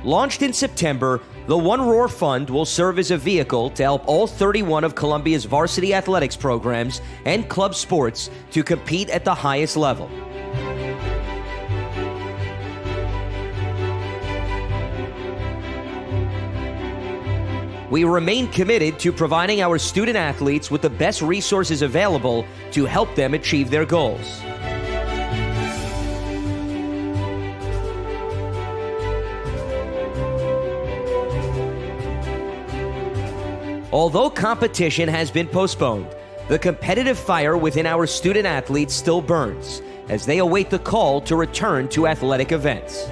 Launched in September, the One Roar Fund will serve as a vehicle to help all 31 of Columbia's varsity athletics programs and club sports to compete at the highest level. We remain committed to providing our student athletes with the best resources available to help them achieve their goals. Although competition has been postponed, the competitive fire within our student athletes still burns as they await the call to return to athletic events.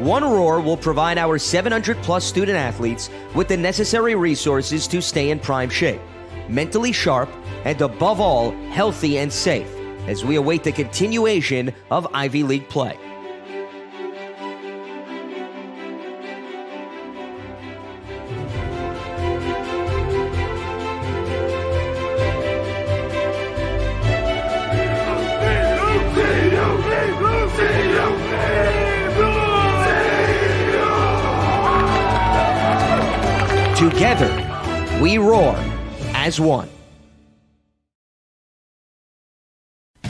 One Roar will provide our 700-plus student athletes with the necessary resources to stay in prime shape, mentally sharp, and above all, healthy and safe, as we await the continuation of Ivy League play. Together, we roar as one.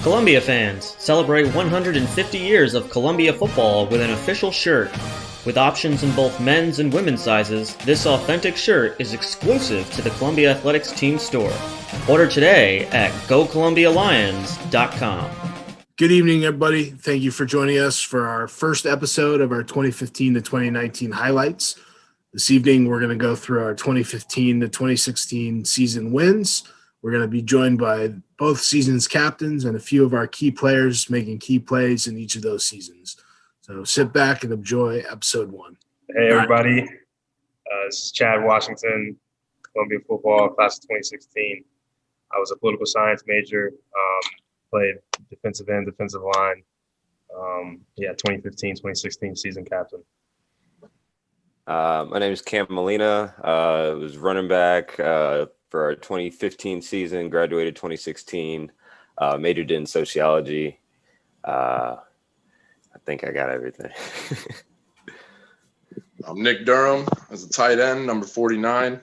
Columbia fans, celebrate 150 years of Columbia football with an official shirt. With options in both men's and women's sizes, this authentic shirt is exclusive to the Columbia Athletics team store. Order today at GoColumbiaLions.com. Good evening, everybody. Thank you for joining us for our first episode of our 2015 to 2019 highlights. This evening, we're going to go through our 2015 to 2016 season wins. We're going to be joined by both seasons' captains and a few of our key players making key plays in each of those seasons. So sit back and enjoy episode 1. Hey, everybody. This is Chad Washington, Columbia football, class of 2016. I was a political science major, played defensive end, defensive line. 2015, 2016 season captain. My name is Cam Molina. I was running back for our 2015 season, graduated 2016, majored in sociology. I think I got everything. I'm Nick Durham as a tight end, number 49,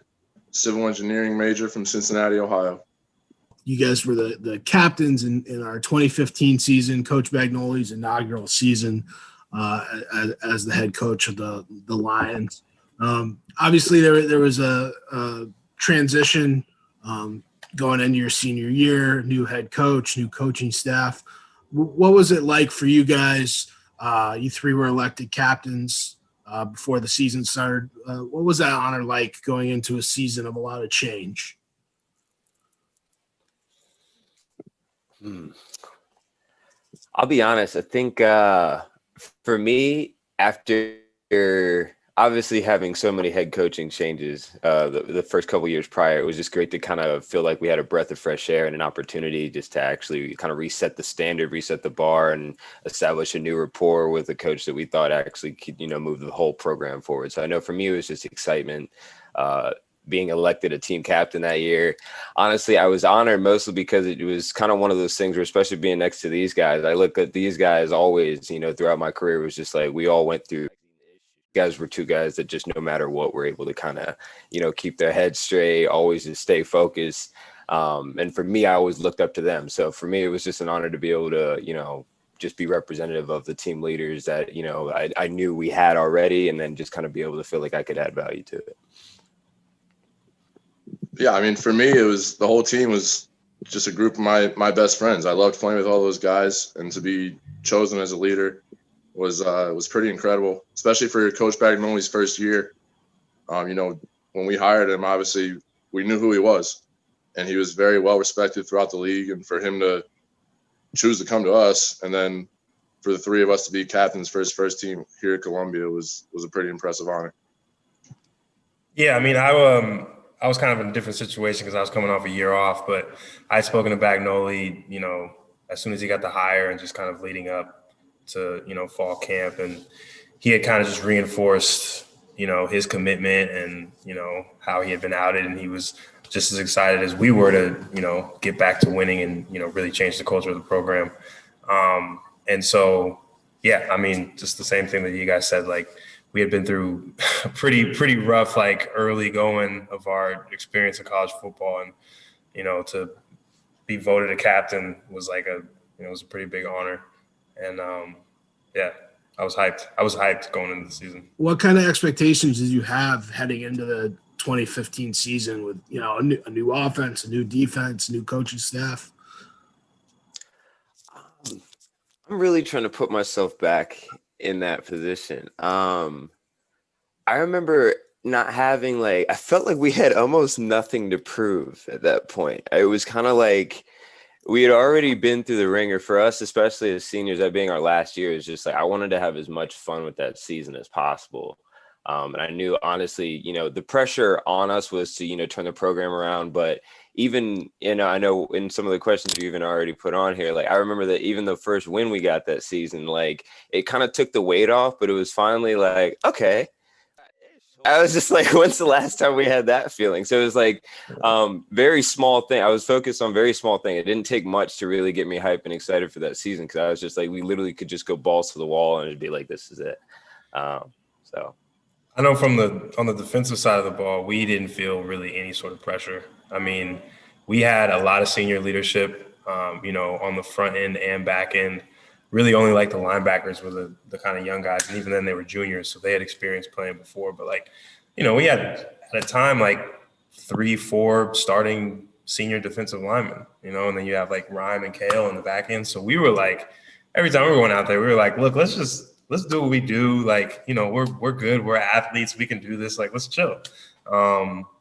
civil engineering major from Cincinnati, Ohio. You guys were the captains in our 2015 season, Coach Bagnoli's inaugural season as the head coach of the Lions. Obviously, there was a transition going into your senior year, new head coach, new coaching staff. What was it like for you guys? You three were elected captains before the season started. What was that honor like going into a season of a lot of change? I'll be honest. I think for me, after obviously having so many head coaching changes the first couple years prior, it was just great to kind of feel like we had a breath of fresh air and an opportunity just to actually kind of reset the standard, reset the bar, and establish a new rapport with a coach that we thought actually could, move the whole program forward. So I know for me, it was just excitement. Being elected a team captain that year. Honestly, I was honored mostly because it was kind of one of those things where, especially being next to these guys, I look at these guys always, throughout my career, it was just like we all went through. Guys were two guys that just no matter what were able to kind of, keep their heads straight, always just stay focused. And for me, I always looked up to them. So for me, it was just an honor to be able to, just be representative of the team leaders that, I knew we had already, and then just kind of be able to feel like I could add value to it. Yeah, I mean, for me, it was the whole team was just a group of my best friends. I loved playing with all those guys, and to be chosen as a leader was pretty incredible, especially for Coach Bagnoli's first year. When we hired him, obviously we knew who he was, and he was very well respected throughout the league. And for him to choose to come to us, and then for the three of us to be captains for his first team here at Columbia was a pretty impressive honor. Yeah, I mean, I was kind of in a different situation because I was coming off a year off, but I had spoken to Bagnoli, as soon as he got the hire and just kind of leading up to, fall camp. And he had kind of just reinforced, his commitment and, how he had been outed. And he was just as excited as we were to, get back to winning and, really change the culture of the program. And so, yeah, I mean, just the same thing that you guys said, like we had been through a pretty rough, like early going of our experience in college football. And, to be voted a captain was like it was a pretty big honor. And yeah, I was hyped. I was hyped going into the season. What kind of expectations did you have heading into the 2015 season with, a new offense, a new defense, new coaching staff? I'm really trying to put myself back in that position. I remember not having I felt like we had almost nothing to prove at that point. It was kind of like we had already been through the ringer. For us, especially as seniors, that being our last year, is just I wanted to have as much fun with that season as possible. And I knew, honestly, the pressure on us was to, turn the program around. But even, I know in some of the questions you even already put on here, I remember that even the first win we got that season, it kind of took the weight off, but it was finally okay. I was just when's the last time we had that feeling? So it was very small thing. I was focused on very small thing. It didn't take much to really get me hyped and excited for that season, because I was just we literally could just go balls to the wall and it'd be this is it. So I know on the defensive side of the ball, we didn't feel really any sort of pressure. I mean, we had a lot of senior leadership, on the front end and back end. Really only the linebackers were the kind of young guys. And even then they were juniors, so they had experience playing before. But we had at a time 3-4 starting senior defensive linemen, and then you have Ryan and Kale in the back end. So we were every time we were going out there, we were look, let's do what we do. We're good. We're athletes. We can do this. Let's chill.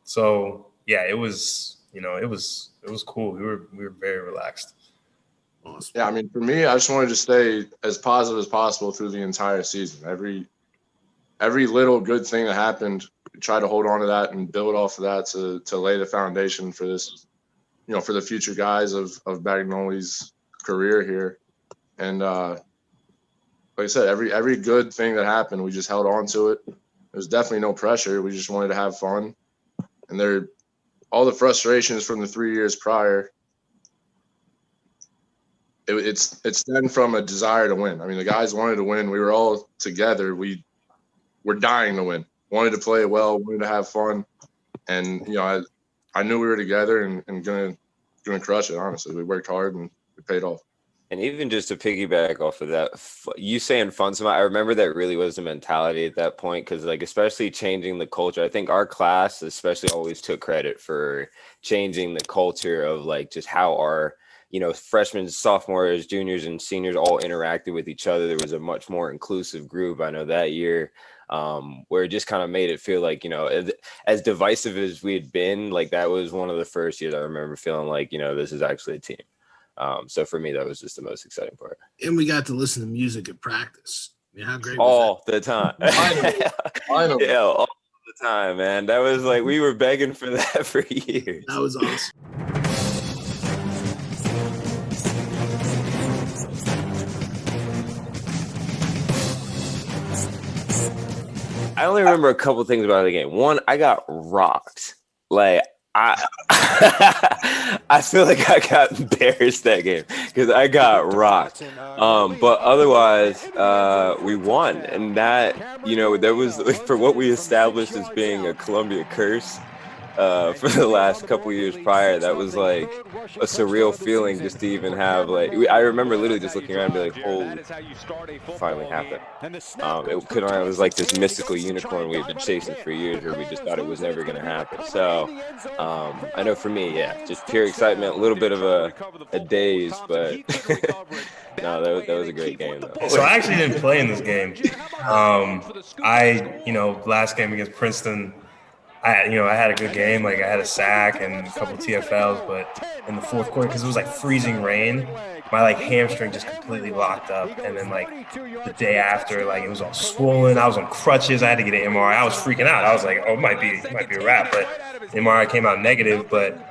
So yeah, it was cool. We were very relaxed. Awesome. Yeah, I mean, for me, I just wanted to stay as positive as possible through the entire season. Every little good thing that happened, try to hold on to that and build off of that to lay the foundation for this, for the future guys of Bagnoli's career here. And like I said, every good thing that happened, we just held on to it. There's definitely no pressure. We just wanted to have fun. And all the frustrations from the 3 years prior, it's stemmed from a desire to win. I mean, the guys wanted to win. We were all together. We were dying to win. Wanted to play well. Wanted to have fun. And I knew we were together and gonna crush it. Honestly, we worked hard and it paid off. And even just to piggyback off of that, you saying fun, I remember that really was the mentality at that point, because especially changing the culture. I think our class especially always took credit for changing the culture of just how our freshmen, sophomores, juniors, and seniors all interacted with each other. There was a much more inclusive group. I know that year, where it just kind of made it feel as divisive as we had been, that was one of the first years I remember feeling this is actually a team. So for me, that was just the most exciting part. And we got to listen to music at practice. I mean, how great all was that? the time. Finally. Yeah, all the time, man. That was we were begging for that for years. That was awesome. I only remember a couple things about the game. One, I got rocked. I I feel like I got embarrassed that game because I got rocked. But otherwise, we won, and that that was for what we established as being a Columbia curse. For the last couple years prior, that was a surreal feeling just to even have I remember literally just looking around and be holy, finally happened. It was this mystical unicorn we had been chasing for years, where we just thought it was never going to happen. So I know for me, yeah, just pure excitement, a little bit of a daze, but no, that was a great game though. So I actually didn't play in this game. Last game against Princeton, I had a good game. I had a sack and a couple TFLs, but in the fourth quarter, because it was freezing rain, my hamstring just completely locked up. And then the day after, it was all swollen. I was on crutches. I had to get an MRI. I was freaking out. I was like, oh, it might be a wrap. But the MRI came out negative. But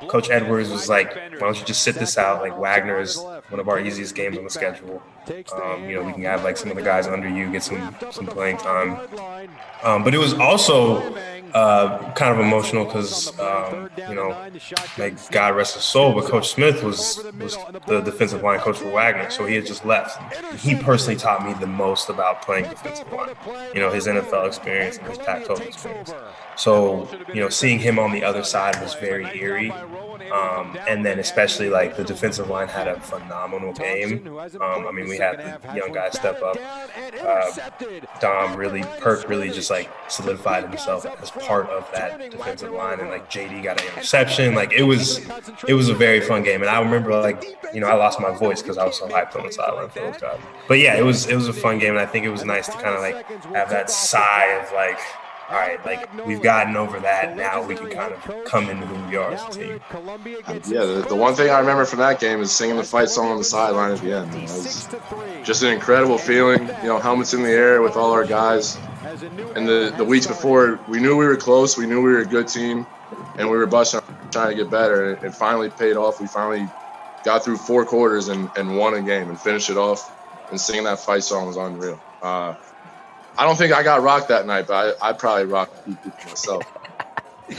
Coach Edwards was like, why don't you just sit this out? Wagner is one of our easiest games on the schedule. We can have some of the guys under you get some playing time. But it was also Kind of emotional because, like, God rest his soul, but Coach Smith was the defensive line coach for Wagner, so he had just left. He personally taught me the most about playing defensive line, his NFL experience and his Pac-12 experience. So, seeing him on the other side was very eerie. And then especially like the defensive line had a phenomenal game. We had the young guys step up. Perk really just like solidified himself as part of that defensive line, and like JD got an interception. Like it was a very fun game, and I remember I lost my voice because I was so hyped on the sideline for those guys. But yeah, it was a fun game, and I think it was nice to kind of like have that sigh of like, all right, like we've gotten over that. Now we can kind of come into who we are as a team. Yeah, the one thing I remember from that game is singing the fight song on the sideline at the end. It was just an incredible feeling. Helmets in the air with all our guys. And the weeks before, we knew we were close. We knew we were a good team, and we were busting trying to get better. And it finally paid off. We finally got through 4 quarters and won a game and finished it off. And singing that fight song was unreal. I don't think I got rocked that night, but I probably rocked people myself.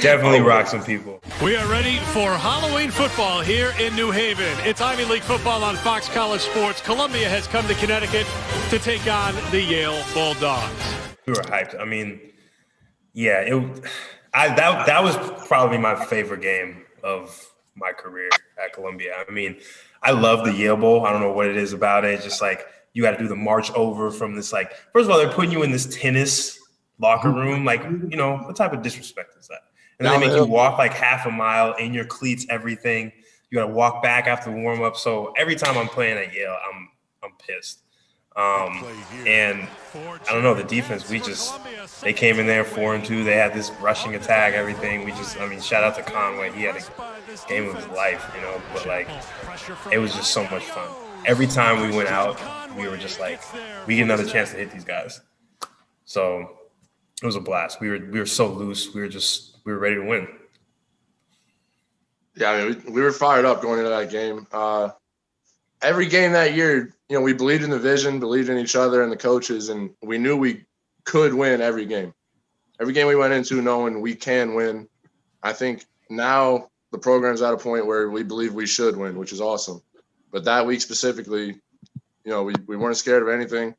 Definitely rocked some people. We are ready for Halloween football here in New Haven. It's Ivy League football on Fox College Sports. Columbia has come to Connecticut to take on the Yale Bulldogs. We were hyped. That was probably my favorite game of my career at Columbia. I love the Yale Bowl. I don't know what it is about it. Just like you got to do the march over from this, like, first of all, they're putting you in this tennis locker room. Like, what type of disrespect is that? And then they make you walk like half a mile in your cleats, everything. You got to walk back after the warm up. So every time I'm playing at Yale, I'm pissed. And I don't know, the defense, they came in there 4-2. They had this rushing attack, everything. Shout out to Conway. He had a game of his life, but like, it was just so much fun. Every time we went out, we were just like, we get another chance to hit these guys. So it was a blast. We were so loose. We were ready to win. Yeah, we were fired up going into that game. Every game that year, we believed in the vision, believed in each other and the coaches, and we knew we could win every game. Every game we went into knowing we can win. I think now the program's at a point where we believe we should win, which is awesome. But that week specifically, we weren't scared of anything.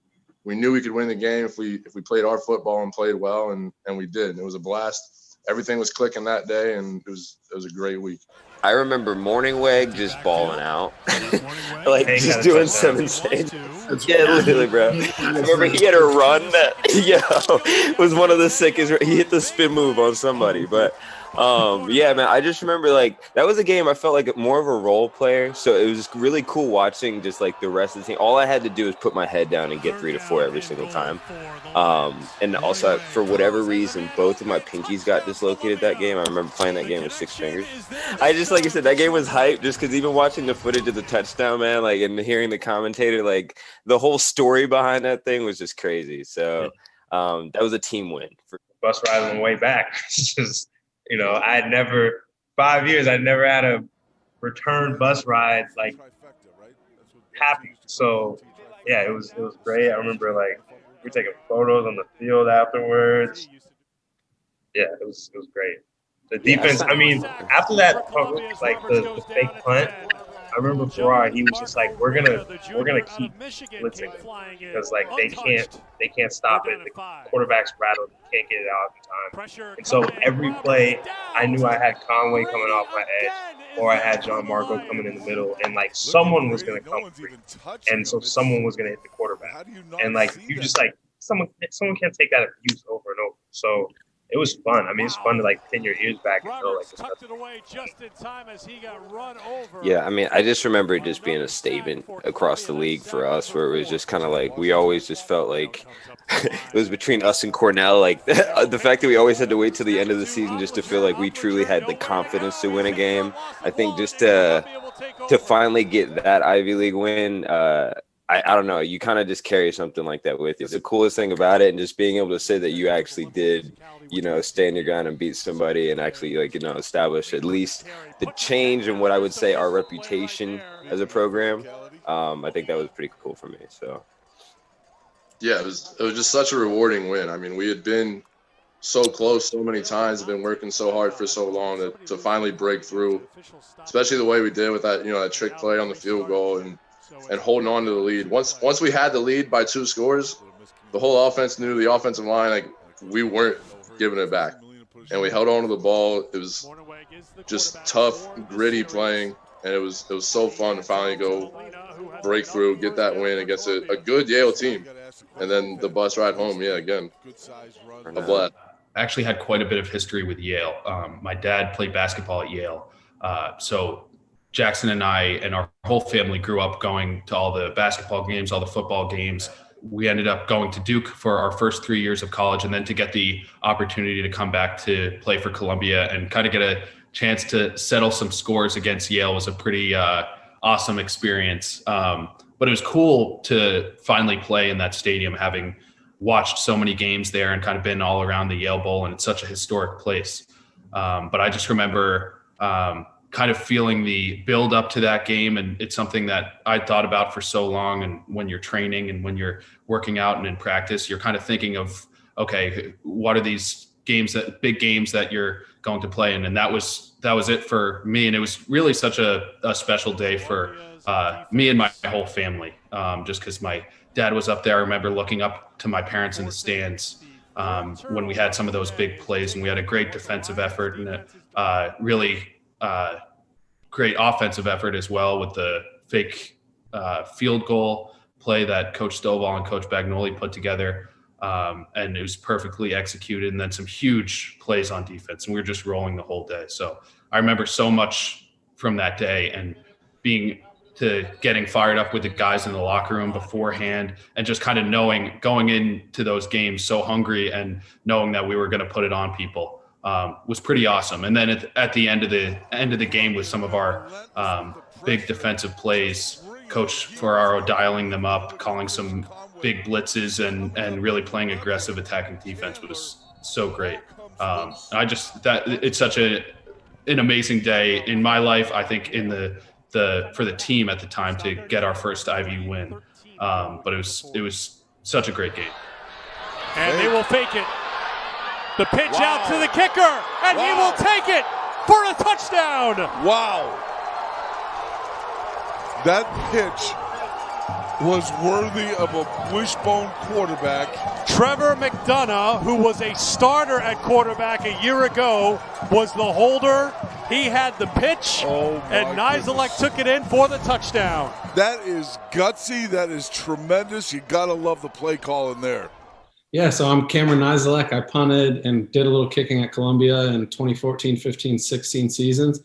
We knew we could win the game if we played our football and played well, and we did. And it was a blast. Everything was clicking that day, and it was a great week. I remember Morningweg just balling out, like just doing some insane. Yeah, literally, bro. I remember he had a run that, was one of the sickest. He hit the spin move on somebody, but. Yeah, man, I just remember like that was a game I felt like more of a role player. So it was just really cool watching just like the rest of the team. All I had to do was put my head down and get 3 to 4 every single time. And also for whatever reason, both of my pinkies got dislocated that game. I remember playing that game with 6 fingers. I just, like I said, that game was hype just because even watching the footage of the touchdown, man, like, and hearing the commentator, like the whole story behind that thing was just crazy. So that was a team win. Bus ride on the way back. Just, I had never, 5 years, I'd never had a return bus ride like happy. So yeah, it was great. I remember like we were taking photos on the field afterwards. Yeah, it was great. The defense, after that, like the fake punt, I remember Farrar, he was just like, we're gonna keep blitzing because like they can't stop it. The quarterback's rattled, he can't get it out in time. And so every play, I knew I had Conway coming off my edge, or I had John Marco coming in the middle, and like someone was gonna come free, and so someone was gonna hit the quarterback, and like you just like someone can't take that abuse over and over. So it was fun. It's fun to like pin your ears back and go like Yeah, I just remember it just being a statement across the league for us, where it was just kind of like we always just felt like it was between us and Cornell. Like the fact that we always had to wait till the end of the season just to feel like we truly had the confidence to win a game. I think just to finally get that Ivy League win. I don't know. You kind of just carry something like that with you. It's the coolest thing about it, and just being able to say that you actually did, stand your ground and beat somebody, and actually establish at least the change in what I would say our reputation as a program. I think that was pretty cool for me. So. Yeah, it was just such a rewarding win. We had been so close so many times, have been working so hard for so long to finally break through, especially the way we did with that, that trick play on the field goal and holding on to the lead. Once we had the lead by 2 scores, the whole offense knew, the offensive line, like, we weren't giving it back. And we held on to the ball. It was just tough, gritty playing, and it was so fun to finally go break through, get that win against a good Yale team. And then the bus ride home, again, a blast. I actually had quite a bit of history with Yale. My dad played basketball at Yale. So Jackson and I and our whole family grew up going to all the basketball games, all the football games. We ended up going to Duke for our first 3 years of college, and then to get the opportunity to come back to play for Columbia and kind of get a chance to settle some scores against Yale was a pretty awesome experience. But it was cool to finally play in that stadium, having watched so many games there and kind of been all around the Yale Bowl, and it's such a historic place. But I just remember kind of feeling the build up to that game, and it's something that I thought about for so long. And when you're training and when you're working out and in practice, you're kind of thinking of, okay, what are these big games that you're going to play in? And that was it for me. And it was really such a special day for me and my whole family, just because my dad was up there. I remember looking up to my parents in the stands when we had some of those big plays, and we had a great defensive effort and a really great offensive effort as well, with the fake field goal play that Coach Stovall and Coach Bagnoli put together. And it was perfectly executed, and then some huge plays on defense, and we were just rolling the whole day. So I remember so much from that day, and getting fired up with the guys in the locker room beforehand, and just kind of going into those games so hungry and knowing that we were going to put it on people was pretty awesome. And then at the end of the game, with some of our big defensive plays, Coach Ferraro dialing them up, calling some big blitzes, and really playing aggressive attacking defense was so great. It's such an amazing day in my life. I think for the team at the time to get our first Ivy win, but it was such a great game. And they will fake it. The pitch out to the kicker, and he will take it for a touchdown. Wow. That pitch was worthy of a wishbone quarterback. Trevor McDonough, who was a starter at quarterback a year ago, was the holder. He had the pitch, and Niziolek took it in for the touchdown. That is gutsy. That is tremendous. You got to love the play call in there. Yeah, so I'm Cameron Niziolek. I punted and did a little kicking at Columbia in 2014, 15, 16 seasons.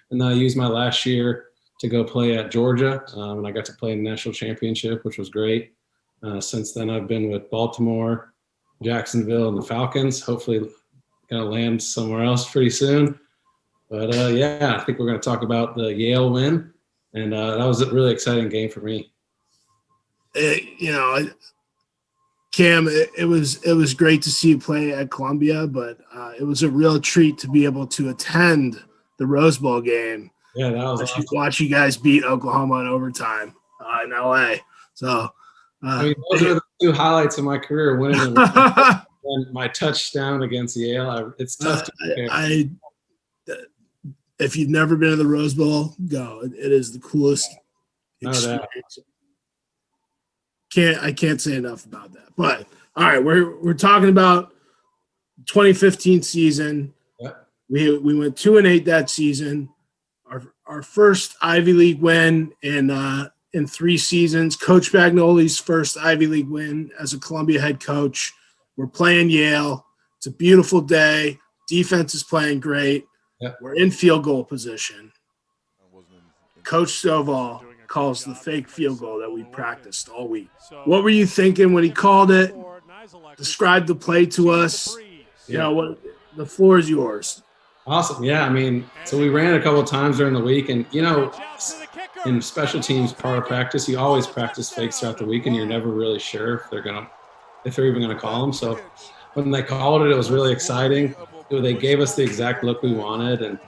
And then I used my last year to go play at Georgia, and I got to play in the national championship, which was great. Since then, I've been with Baltimore, Jacksonville, and the Falcons. Hopefully going to land somewhere else pretty soon. But, I think we're going to talk about the Yale win, and that was a really exciting game for me. Cam, it was great to see you play at Columbia, but it was a real treat to be able to attend the Rose Bowl game. Yeah, that was awesome. Watch you guys beat Oklahoma in overtime in LA. So, those are the two highlights of my career: winning and my touchdown against Yale. It's tough to compare. If you've never been to the Rose Bowl, go. It is the coolest experience. I can't say enough about that. But all right, we're talking about 2015 season. Yep. We went 2-8 that season. Our first Ivy League win in 3 seasons. Coach Bagnoli's first Ivy League win as a Columbia head coach. We're playing Yale. It's a beautiful day. Defense is playing great. Yep. We're in field goal position. Coach Stovall calls the fake field goal that we practiced all week. What were you thinking when he called it? Describe the play to us. What the floor is yours. Awesome. Yeah, so we ran a couple of times during the week, and in special teams part of practice, you always practice fakes throughout the week, and you're never really sure if they're even gonna call them. So when they called it, it was really exciting. They gave us the exact look we wanted, and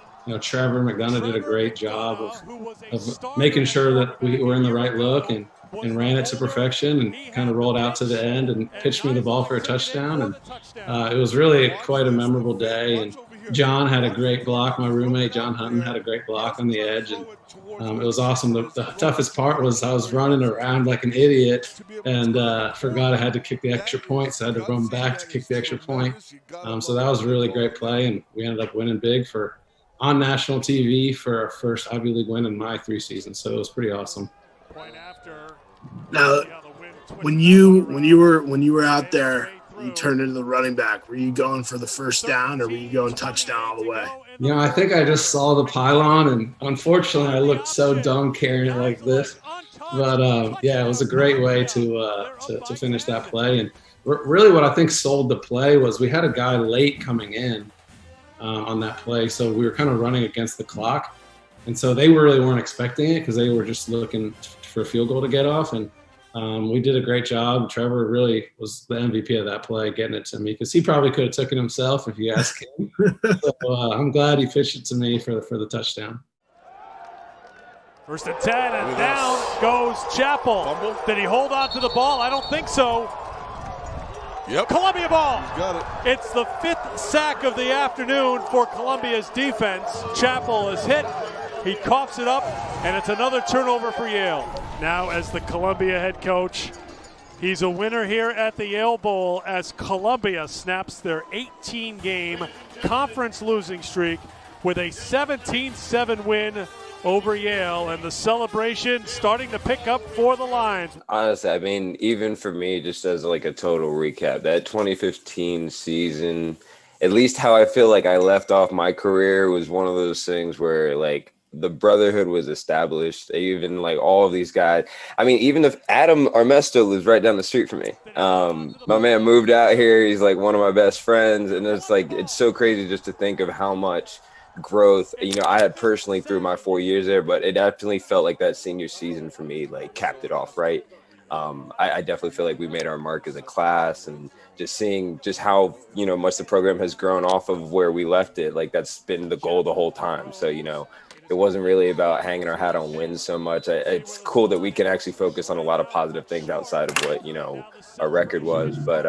Trevor McDonough did a great job of making sure that we were in the right look, and and ran it to perfection and kind of rolled out to the end and pitched me the ball for a touchdown. And it was really quite a memorable day. And John had a great block. My roommate, John Hutton, had a great block on the edge. And it was awesome. The toughest part was I was running around like an idiot and forgot I had to kick the extra point. So I had to run back to kick the extra point. So that was a really great play. And we ended up winning big on national TV for our first Ivy League win in my 3 seasons. So it was pretty awesome. Now, when you were out there, you turned into the running back. Were you going for the first down, or were you going touchdown all the way? I think I just saw the pylon, and unfortunately, I looked so dumb carrying it like this. But it was a great way to finish that play. And really, what I think sold the play was we had a guy late coming in on that play, so we were kind of running against the clock, and so they really weren't expecting it because they were just looking for a field goal to get off. And we did a great job. Trevor really was the MVP of that play, getting it to me, because he probably could have taken it himself if you ask him. So I'm glad he pitched it to me for the touchdown. 1st and 10, and down goes Chappell. Did he hold on to the ball? I don't think so. Yep. Columbia ball. He's got it. It's the 5th sack of the afternoon for Columbia's defense. Chappell is hit. He coughs it up, and it's another turnover for Yale. Now, as the Columbia head coach, he's a winner here at the Yale Bowl as Columbia snaps their 18-game conference losing streak with a 17-7 win over Yale, and the celebration starting to pick up for the Lions. Honestly, I mean, even for me, just as like a total recap, that 2015 season, at least how I feel like I left off my career, was one of those things where like the brotherhood was established. Even like all of these guys. I mean, even if Adam Armesto lives right down the street from me. My man moved out here. He's like one of my best friends. And it's so crazy just to think of how much growth, I had personally through my 4 years there, but it definitely felt like that senior season for me, like capped it off, right? I definitely feel like we made our mark as a class, and just seeing just how, much the program has grown off of where we left it. Like that's been the goal the whole time. So, it wasn't really about hanging our hat on wins so much. It's cool that we can actually focus on a lot of positive things outside of what, our record was. But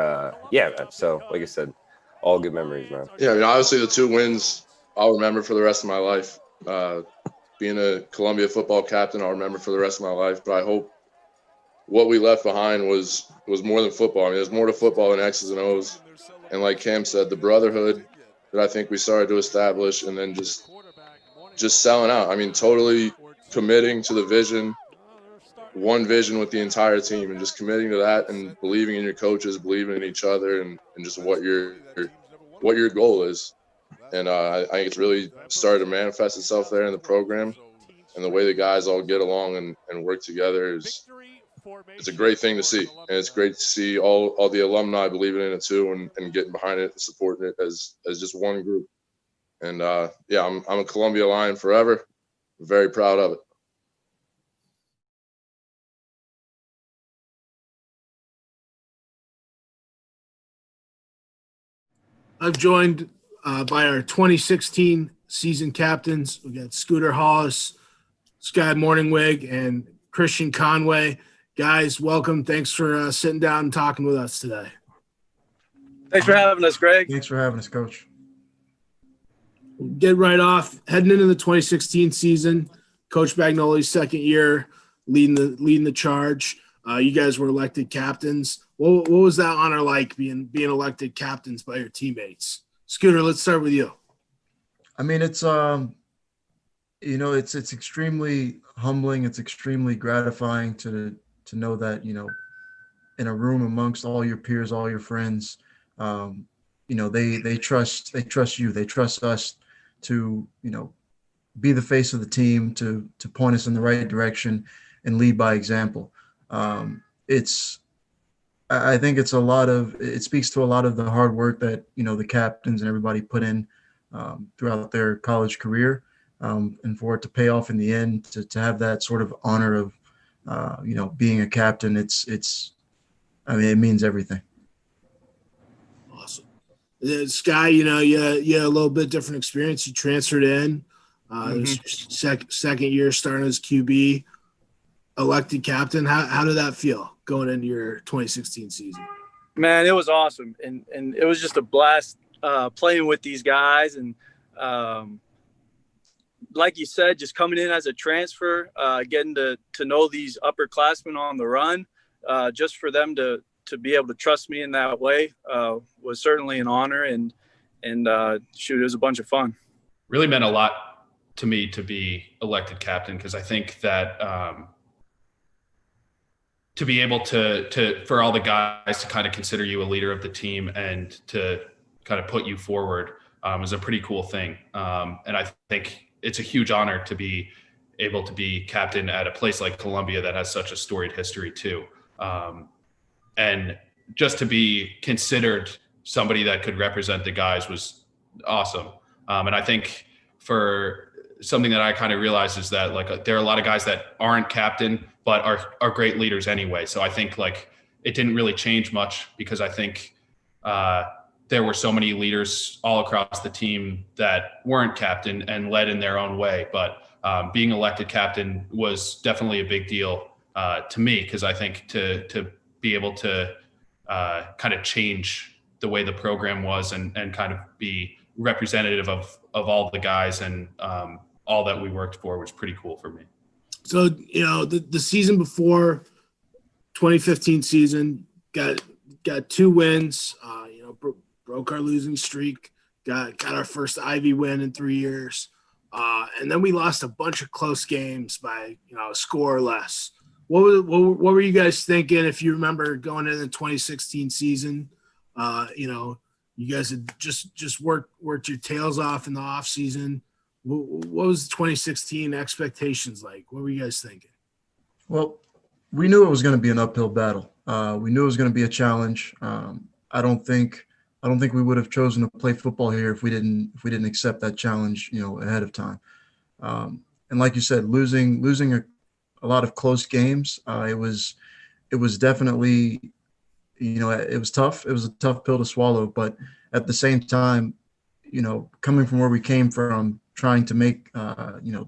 man, so like I said, all good memories, man. Yeah, obviously the 2 wins I'll remember for the rest of my life. Being a Columbia football captain, I'll remember for the rest of my life. But I hope what we left behind was more than football. I mean, there's more to football than X's and O's. And like Cam said, the brotherhood that I think we started to establish, and then just selling out. I mean, totally committing to the vision, one vision with the entire team, and just committing to that and believing in your coaches, believing in each other, and just what your goal is. And I think it's really started to manifest itself there in the program, and the way the guys all get along and work together it's a great thing to see. And it's great to see all the alumni believing in it too, and getting behind it and supporting it as just one group. And I'm a Columbia Lion forever. Very proud of it. I've joined by our 2016 season captains. We got Scooter Hollis, Sky Morningwig, and Christian Conway. Guys, welcome. Thanks for sitting down and talking with us today. Thanks for having us, Greg. Thanks for having us, Coach. We'll get right off. Heading into the 2016 season, Coach Bagnoli's second year leading the charge. You guys were elected captains. What was that honor like being elected captains by your teammates? Scooter, let's start with you. I mean, it's it's extremely humbling. It's extremely gratifying to know that, in a room amongst all your peers, all your friends, they trust you. They trust us to, be the face of the team, to point us in the right direction and lead by example. I think it speaks to a lot of the hard work that, the captains and everybody put in throughout their college career, and for it to pay off in the end, to have that sort of honor of, being a captain, it means everything. Awesome. Sky, you had a little bit different experience. You transferred in, second year starting as QB. elected captain. How did that feel going into your 2016 season? Man, it was awesome, and it was just a blast playing with these guys, and like you said, just coming in as a transfer, getting to know these upperclassmen on the run, just for them to be able to trust me in that way was certainly an honor, and shoot, it was a bunch of fun. Really meant a lot to me to be elected captain, because I think that to be able to for all the guys to kind of consider you a leader of the team and to kind of put you forward is a pretty cool thing. And I think it's a huge honor to be able to be captain at a place like Columbia that has such a storied history too. And just to be considered somebody that could represent the guys was awesome. And I think for something that I kind of realized is that like there are a lot of guys that aren't captain, but are great leaders anyway. So I think like it didn't really change much, because I think there were so many leaders all across the team that weren't captain and led in their own way. But being elected captain was definitely a big deal to me, because I think to be able to kind of change the way the program was and kind of be representative of all the guys and all that we worked for was pretty cool for me. So, the season before, 2015 season, got 2 wins, broke our losing streak, got our first Ivy win in 3 years. And then we lost a bunch of close games by, a score or less. What were you guys thinking, if you remember going into the 2016 season? You guys had just worked your tails off in the off season. What was the 2016 expectations like? What were you guys thinking? Well, we knew it was going to be an uphill battle. We knew it was going to be a challenge. I don't think we would have chosen to play football here if we didn't accept that challenge, ahead of time. And like you said, losing a lot of close games, it was definitely, it was tough. It was a tough pill to swallow, but at the same time, coming from where we came from, trying to make,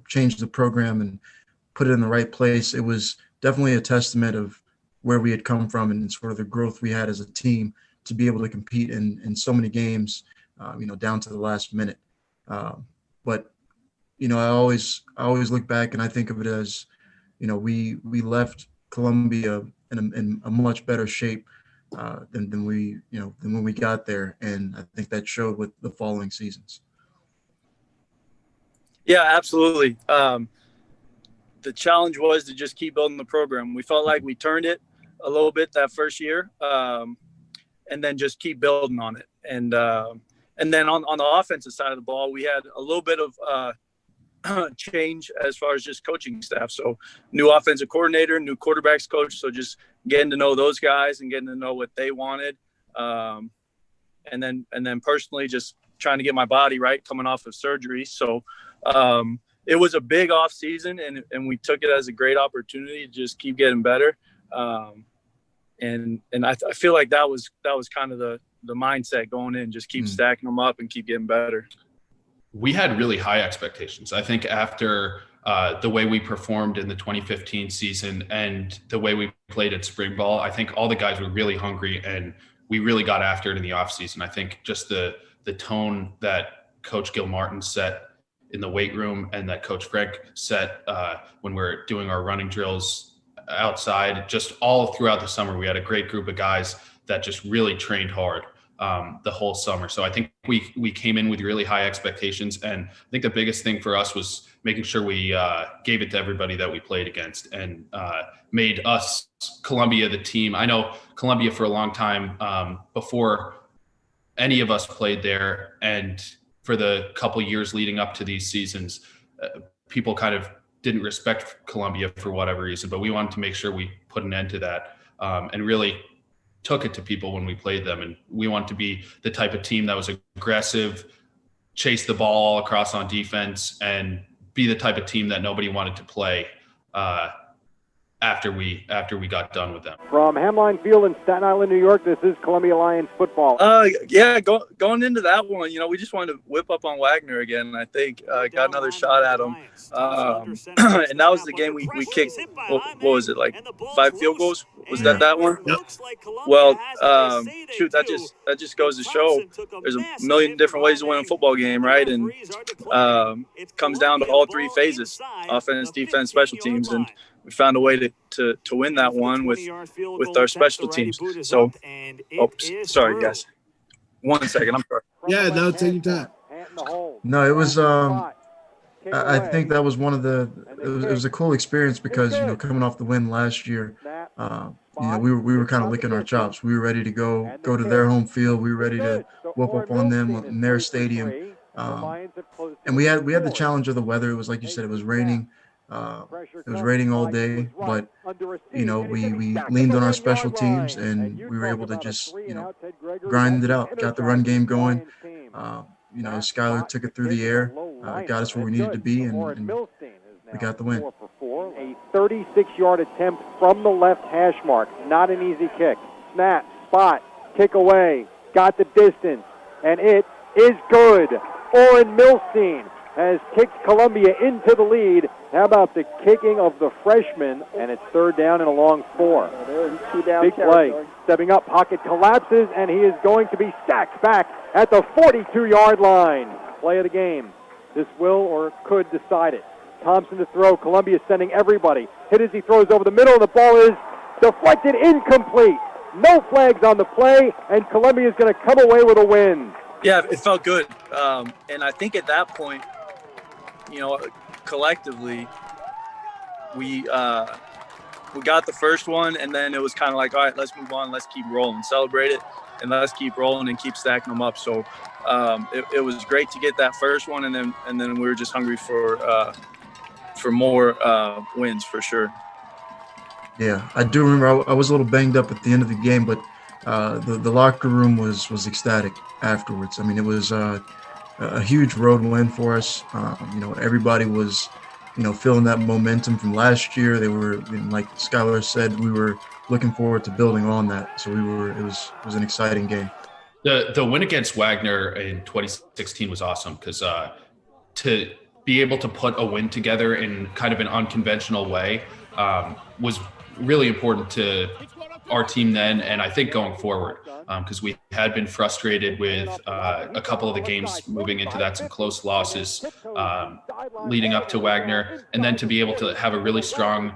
change the program and put it in the right place, it was definitely a testament of where we had come from and sort of the growth we had as a team to be able to compete in so many games, down to the last minute. But, I always look back and I think of it as, we left Columbia in a much better shape than when we got there. And I think that showed with the following seasons. Yeah, absolutely. The challenge was to just keep building the program. We felt like we turned it a little bit that first year, and then just keep building on it. And then on the offensive side of the ball, we had a little bit of change as far as just coaching staff. So new offensive coordinator, new quarterbacks coach. So just getting to know those guys and getting to know what they wanted. And then personally just trying to get my body right coming off of surgery. So it was a big off season and we took it as a great opportunity to just keep getting better. And I feel like that was kind of the mindset going in, just keep stacking them up and keep getting better. We had really high expectations. I think after the way we performed in the 2015 season and the way we played at spring ball, I think all the guys were really hungry and we really got after it in the off season. I think just the tone that Coach Gilmartin set in the weight room and that Coach Frank set when we're doing our running drills outside, just all throughout the summer, we had a great group of guys that just really trained hard the whole summer. So I think we came in with really high expectations. And I think the biggest thing for us was making sure we gave it to everybody that we played against and made us, Columbia, the team. I know Columbia for a long time before any of us played there. And for the couple years leading up to these seasons, people kind of didn't respect Columbia for whatever reason, but we wanted to make sure we put an end to that and really took it to people when we played them. And we wanted to be the type of team that was aggressive, chase the ball all across on defense, and be the type of team that nobody wanted to play after we got done with them. From Hemline Field in Staten Island, New York, this is Columbia Lions football. Going into that one, we just wanted to whip up on Wagner again. I think got another shot at him, and that was the game we kicked. What was it, like 5 field goals? Was that one? Yep. Well, that just goes to show there's a million different ways to win a football game, right? And it comes down to all 3 phases: offense, defense, special teams, and we found a way to win that one with our special teams. So, sorry guys, 1 second. I'm sorry. Yeah, no, take your time. No, it was. I think that was one of the. It was a cool experience because coming off the win last year, we were kind of licking our chops. We were ready to go to their home field. We were ready to whoop up on them in their stadium, and we had the challenge of the weather. It was like you said, it was raining. It was raining all day, but we leaned on our special teams and we were able to just grind it out. Got the run game going. Skylar took it through the air, got us where we needed to be, and we got the win. A 36-yard attempt from the left hash mark. Not an easy kick. Snap, spot, kick away. Got the distance, and it is good. Oren Milstein has kicked Columbia into the lead. How about the kicking of the freshman? And it's 3rd down and a long 4. Big play. Stepping up, pocket collapses, and he is going to be sacked back at the 42-yard line. Play of the game. This will or could decide it. Thompson to throw. Columbia sending everybody. Hit as he throws over the middle. The ball is deflected, incomplete. No flags on the play, and Columbia is going to come away with a win. Yeah, it felt good. And I think at that point, collectively, we got the first one, and then it was kind of like, all right, let's move on, let's keep rolling, celebrate it, and let's keep rolling and keep stacking them up. So it was great to get that first one, and then we were just hungry for more wins for sure. Yeah, I do remember I was a little banged up at the end of the game, but the locker room was ecstatic afterwards. I mean, it was a huge road win for us. Everybody was, feeling that momentum from last year. They were, like Skylar said, we were looking forward to building on that. So it was an exciting game. The win against Wagner in 2016 was awesome because to be able to put a win together in kind of an unconventional way was really important to our team then, and I think going forward, because we had been frustrated with a couple of the games moving into that, some close losses leading up to Wagner, and then to be able to have a really strong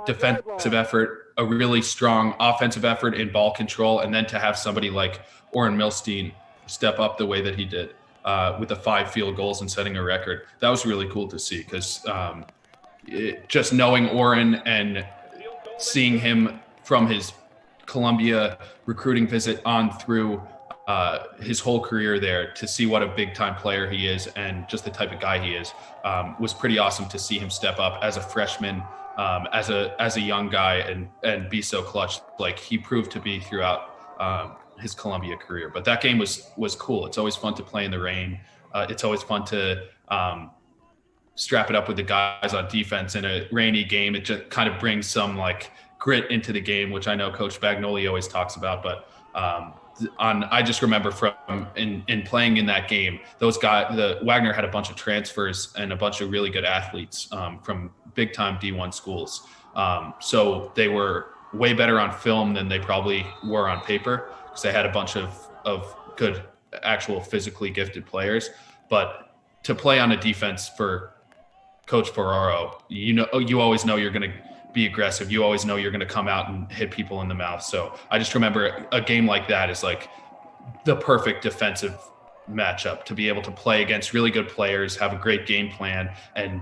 defensive effort, a really strong offensive effort in ball control, and then to have somebody like Oren Milstein step up the way that he did with the 5 field goals and setting a record. That was really cool to see because just knowing Oren and seeing him from his Columbia recruiting visit on through his whole career there, to see what a big time player he is and just the type of guy he is, was pretty awesome to see him step up as a freshman, as a young guy and be so clutch like he proved to be throughout his Columbia career. But that game was cool. It's always fun to play in the rain. It's always fun to strap it up with the guys on defense in a rainy game. It just kind of brings some like grit into the game, which I know Coach Bagnoli always talks about. But I just remember from in playing in that game, those guys, the Wagner had a bunch of transfers and a bunch of really good athletes from big time D1 schools. So they were way better on film than they probably were on paper because they had a bunch of good, actual physically gifted players. But to play on a defense for Coach Ferraro, you always know you're going to be aggressive. You always know you're going to come out and hit people in the mouth. So I just remember a game like that is like the perfect defensive matchup to be able to play against really good players, have a great game plan, and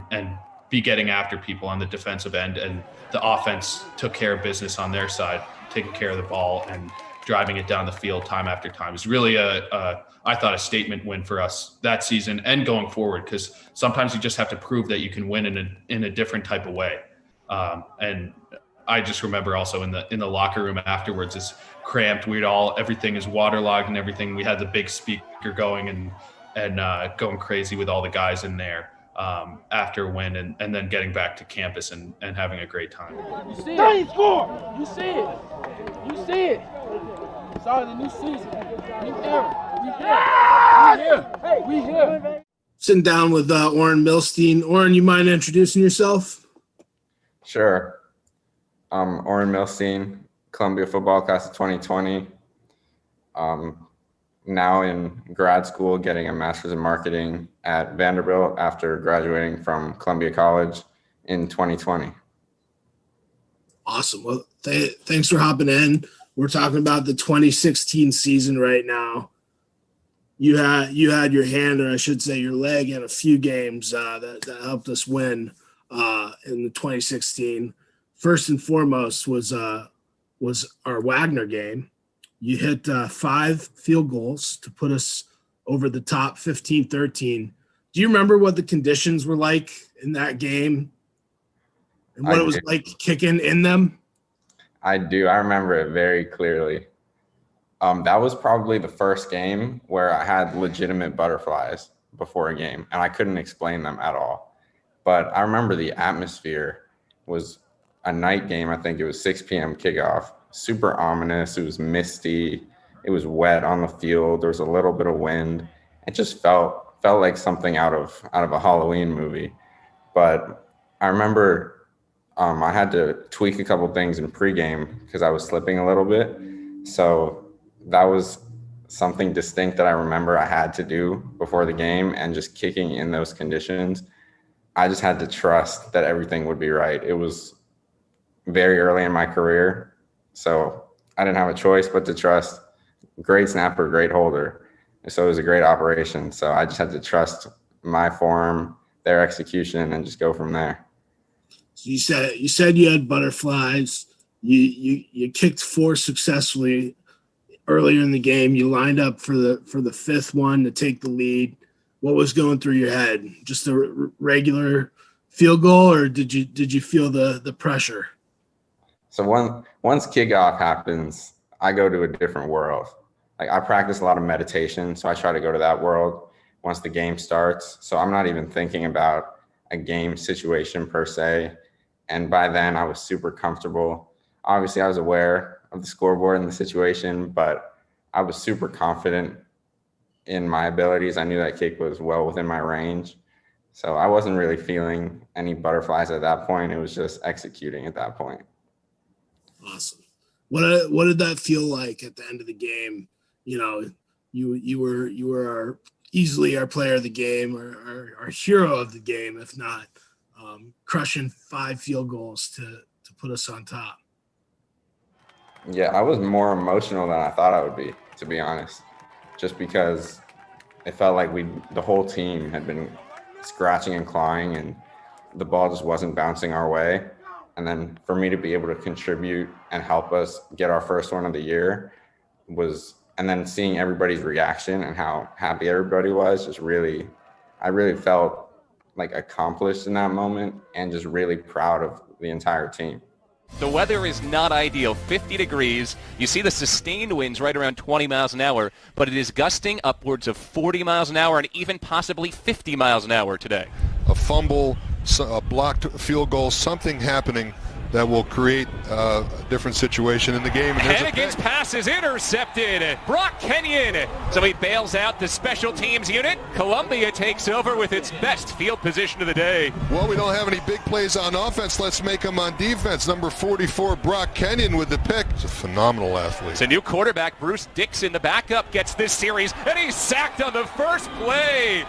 be getting after people on the defensive end. And the offense took care of business on their side, taking care of the ball and driving it down the field time after time. It's really I thought a statement win for us that season and going forward, because sometimes you just have to prove that you can win in a different type of way. And I just remember also in the locker room afterwards, it's cramped. Everything is waterlogged and everything. We had the big speaker going and going crazy with all the guys in there. after a win and then getting back to campus and having a great time. You see it. Score. You see it. You see it. Start the new season. New era. We here. Hey, we here. Sitting down with Oren Milstein. Oren, you mind introducing yourself? Sure. Oren Milstein, Columbia football class of 2020. Now in grad school, getting a master's in marketing at Vanderbilt after graduating from Columbia College in 2020. Awesome. Well, thanks for hopping in. We're talking about the 2016 season right now. You had your hand, or I should say your leg, in a few games that helped us win in the 2016. First and foremost was our Wagner game. You hit 5 field goals to put us over the top, 15-13. Do you remember what the conditions were like in that game and what it was like kicking in them? I do. I remember it very clearly. That was probably the first game where I had legitimate butterflies before a game, and I couldn't explain them at all. But I remember the atmosphere was a night game. I think it was 6 p.m. kickoff. Super ominous. It was misty. It was wet on the field. There was a little bit of wind. It just felt like something out of a Halloween movie. But I remember I had to tweak a couple things in pregame because I was slipping a little bit. So that was something distinct that I remember I had to do before the game, and just kicking in those conditions. I just had to trust that everything would be right. It was very early in my career, so I didn't have a choice but to trust. Great snapper, great holder. So it was a great operation. So I just had to trust my form, their execution, and just go from there. So you said you had butterflies. You kicked 4 successfully earlier in the game. You lined up for the 5th one to take the lead. What was going through your head? Just a regular field goal, or did you feel the pressure? So once kickoff happens, I go to a different world. Like, I practice a lot of meditation, so I try to go to that world once the game starts. So I'm not even thinking about a game situation per se. And by then I was super comfortable. Obviously I was aware of the scoreboard and the situation, but I was super confident in my abilities. I knew that kick was well within my range. So I wasn't really feeling any butterflies at that point. It was just executing at that point. Awesome. What did that feel like at the end of the game? You know, you were easily our player of the game, or our hero of the game, if not, crushing 5 field goals to put us on top. Yeah, I was more emotional than I thought I would be, to be honest, just because it felt like the whole team had been scratching and clawing, and the ball just wasn't bouncing our way. And then for me to be able to contribute and help us get our first one of the year and then seeing everybody's reaction and how happy everybody was, I really felt like accomplished in that moment, and just really proud of the entire team. The weather is not ideal, 50 degrees. You see the sustained winds right around 20 miles an hour, but it is gusting upwards of 40 miles an hour and even possibly 50 miles an hour today. A fumble, a blocked field goal, something happening that will create a different situation in the game. And Hennigan's pass is intercepted. Brock Kenyon. So he bails out the special teams unit. Columbia takes over with its best field position of the day. Well, we don't have any big plays on offense. Let's make them on defense. Number 44, Brock Kenyon with the pick. He's a phenomenal athlete. It's a new quarterback, Bruce Dixon, the backup, gets this series, and he's sacked on the first play.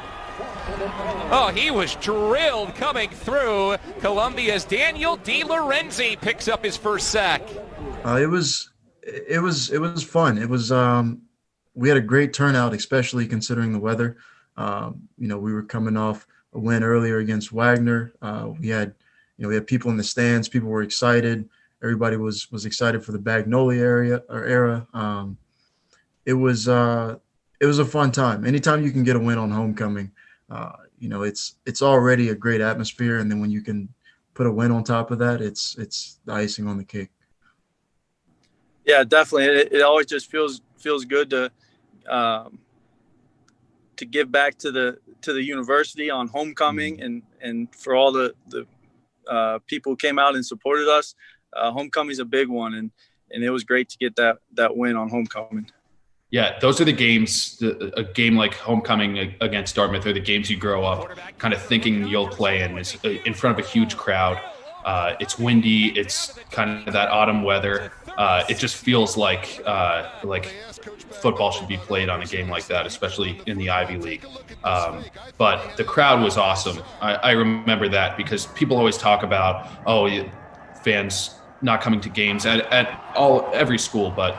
Oh, he was drilled coming through. Columbia's Daniel DeLorenzi picks up his first sack. It was fun. It was we had a great turnout, especially considering the weather. We were coming off a win earlier against Wagner. We had people in the stands. People were excited. Everybody was excited for the Bagnoli era. It was a fun time. Anytime you can get a win on homecoming, it's already a great atmosphere, and then when you can put a win on top of that, it's the icing on the cake. Yeah, definitely. It always just feels good to give back to to the university on homecoming, and for all the people who came out and supported us. Homecoming is a big one, and it was great to get that win on homecoming. Yeah, those are the games, a game like homecoming against Dartmouth are the games you grow up kind of thinking you'll play in. It's in front of a huge crowd. It's windy. It's kind of that autumn weather. It just feels like football should be played on a game like that, especially in the Ivy League. But the crowd was awesome. I remember that because people always talk about, fans not coming to games at every school, but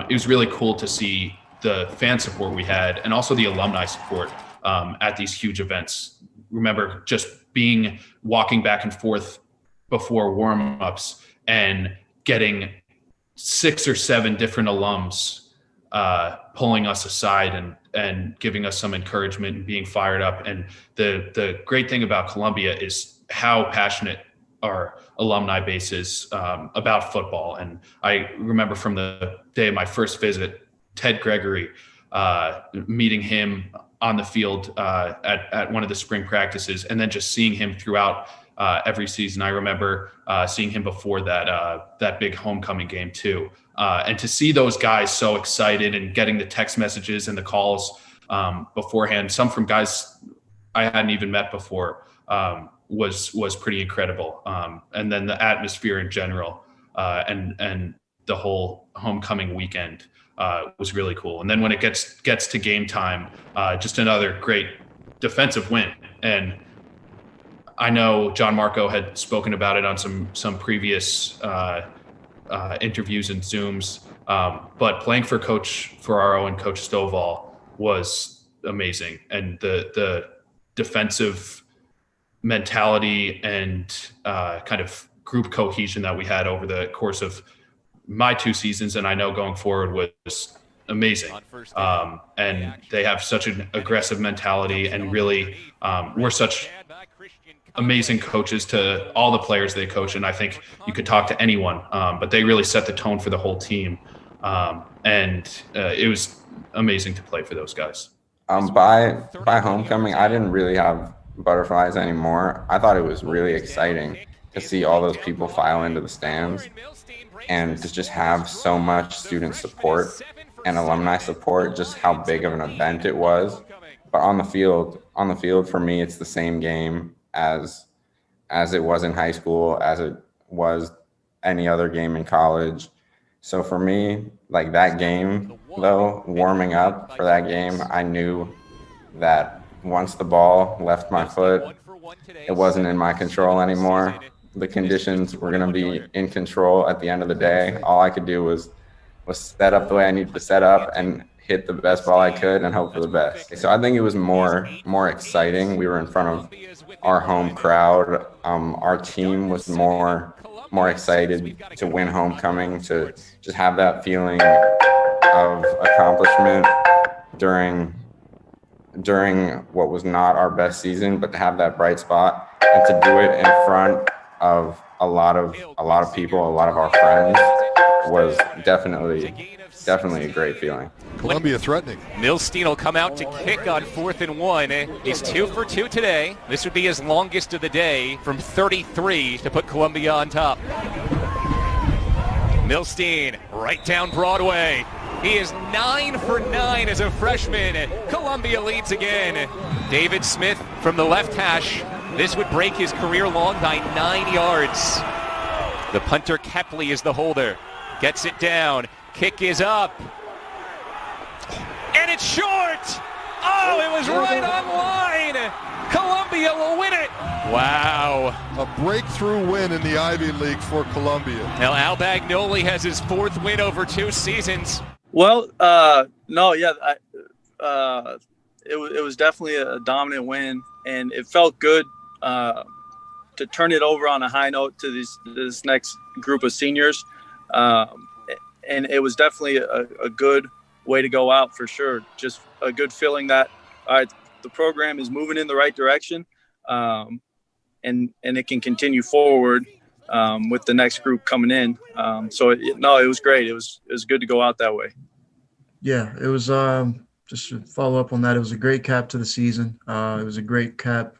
it was really cool to see the fan support we had and also the alumni support at these huge events. Remember just walking back and forth before warm-ups and getting 6 or 7 different alums pulling us aside and giving us some encouragement and being fired up. And the great thing about Columbia is how passionate our alumni base is about football. And I remember from the day of my first visit, Ted Gregory, meeting him on the field at one of the spring practices, and then just seeing him throughout every season. I remember seeing him before that big homecoming game too. And to see those guys so excited and getting the text messages and the calls beforehand, some from guys I hadn't even met before, was pretty incredible. And then the atmosphere in general and the whole homecoming weekend was really cool. And then when it gets to game time, just another great defensive win. And I know John Marco had spoken about it on some previous interviews and Zooms, but playing for Coach Ferraro and Coach Stovall was amazing. And the defensive mentality and kind of group cohesion that we had over the course of my 2 seasons, and I know going forward, was amazing. And they have such an aggressive mentality, and really we're such amazing coaches to all the players they coach. And I think you could talk to anyone, but they really set the tone for the whole team. And it was amazing to play for those guys. By homecoming, I didn't really have butterflies anymore. I thought it was really exciting to see all those people file into the stands and to just have so much student support and alumni support, just how big of an event it was. But on the field for me, it's the same game as it was in high school, as it was any other game in college. So for me, like that game though, warming up for that game, I knew that once the ball left my foot, it wasn't in my control anymore. The conditions were going to be in control at the end of the day. All I could do was set up the way I needed to set up and hit the best ball I could and hope for the best. So I think it was more exciting. We were in front of our home crowd. Our team was more excited to win homecoming, to just have that feeling of accomplishment during what was not our best season, but to have that bright spot and to do it in front of a lot of people, a lot of our friends, was definitely a great feeling. Columbia threatening. Milstein will come out to kick on 4th and 1. He's 2 for 2 today. This would be his longest of the day from 33 to put Columbia on top. Milstein right down Broadway. He is 9 for 9 as a freshman. Columbia leads again. David Smith from the left hash. This would break his career long by 9 yards. The punter Kepley is the holder. Gets it down. Kick is up. And it's short. Oh, it was right on line. Columbia will win it. Wow. A breakthrough win in the Ivy League for Columbia. Now Al Bagnoli has his 4th win over 2 seasons. Well, no, yeah, it was definitely a dominant win, and it felt good to turn it over on a high note to this next group of seniors, and it was definitely a good way to go out for sure. Just a good feeling that the program is moving in the right direction, and it can continue forward with the next group coming in. So it was great. It was good to go out that way. Yeah, it was just to follow up on that, it was a great cap to the season. It was a great cap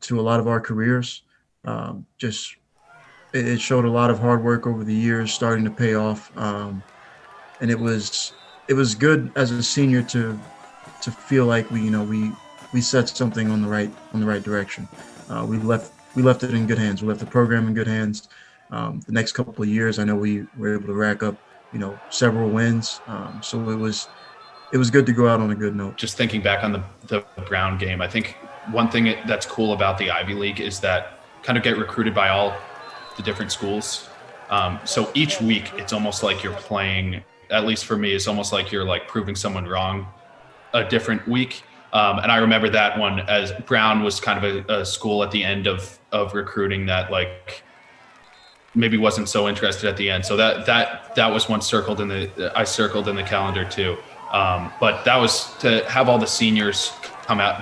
to a lot of our careers. It showed a lot of hard work over the years starting to pay off. And it was good as a senior to feel like we set something on the right direction. We left it in good hands. We left the program in good hands. The next couple of years, I know we were able to rack up, several wins. So it was good to go out on a good note. Just thinking back on the Brown game, I think one thing that's cool about the Ivy League is that kind of get recruited by all the different schools. So each week it's almost like you're playing, at least for me, it's almost like you're like proving someone wrong a different week. And I remember that one, as Brown was kind of a school at the end of recruiting that like maybe wasn't so interested at the end. So that was one I circled in the calendar too. But that was to have all the seniors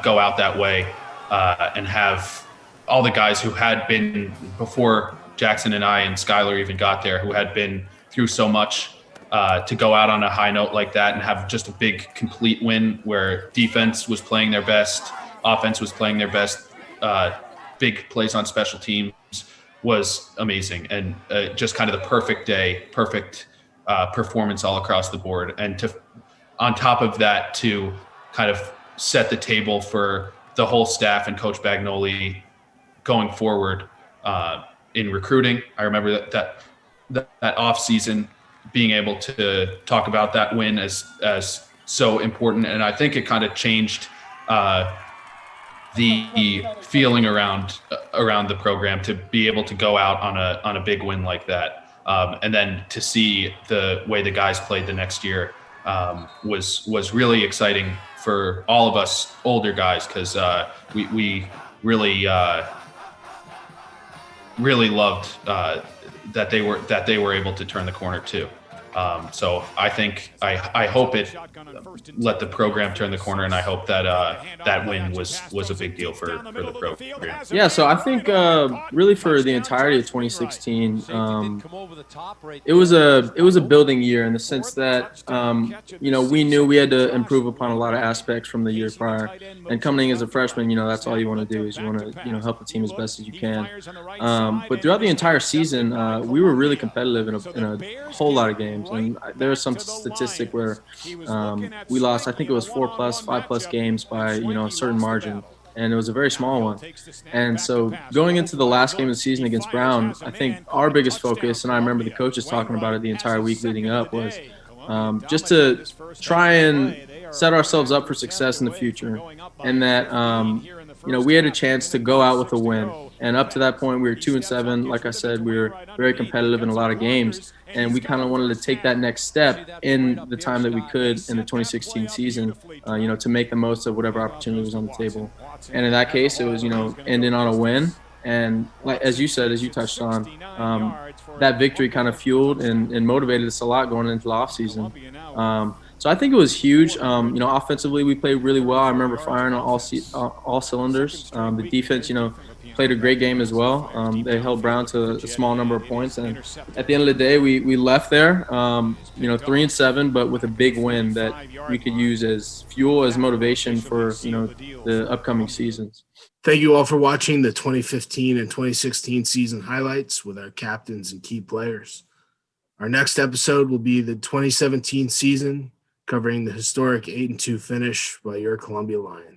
go out that way, and have all the guys who had been before Jackson and I and Skylar even got there, who had been through so much, to go out on a high note like that and have just a big complete win where defense was playing their best, offense was playing their best, big plays on special teams was amazing. And just kind of the perfect day, perfect performance all across the board. And on top of that, to kind of set the table for the whole staff and Coach Bagnoli going forward in recruiting. I remember that off season, being able to talk about that win as so important. And I think it kind of changed the feeling around the program to be able to go out on a big win like that. And then to see the way the guys played the next year was really exciting for all of us older guys, because we really loved that they were able to turn the corner too. So I think I hope it let the program turn the corner, and I hope that that win was a big deal for the program. Yeah, so I think really for the entirety of 2016, it was a building year in the sense that we knew we had to improve upon a lot of aspects from the year prior, and coming in as a freshman, that's all you want to do is you want to help the team as best as you can. But throughout the entire season, we were really competitive in a whole lot of games. And there was some statistic where we lost, I think it was 4+, 5+ games by a certain margin, and it was a very small one. And so going into the last game of the season against Brown, I think our biggest focus, and I remember the coaches talking about it the entire week leading up, was just to try and set ourselves up for success in the future, and that we had a chance to go out with a win. And up to that point, we were 2-7. Like I said, we were very competitive in a lot of games, and we kind of wanted to take that next step in the time that we could in the 2016 season, to make the most of whatever opportunity was on the table. And in that case, it was, ending on a win. And like, as you said, as you touched on, that victory kind of fueled and motivated us a lot going into the offseason. So I think it was huge. Offensively, we played really well. I remember firing on all cylinders. The defense, played a great game as well. They held Brown to a small number of points, and at the end of the day, we left there, 3-7, but with a big win that we could use as fuel, as motivation for the upcoming seasons. Thank you all for watching the 2015 and 2016 season highlights with our captains and key players. Our next episode will be the 2017 season, covering the historic 8-2 finish by your Columbia Lions.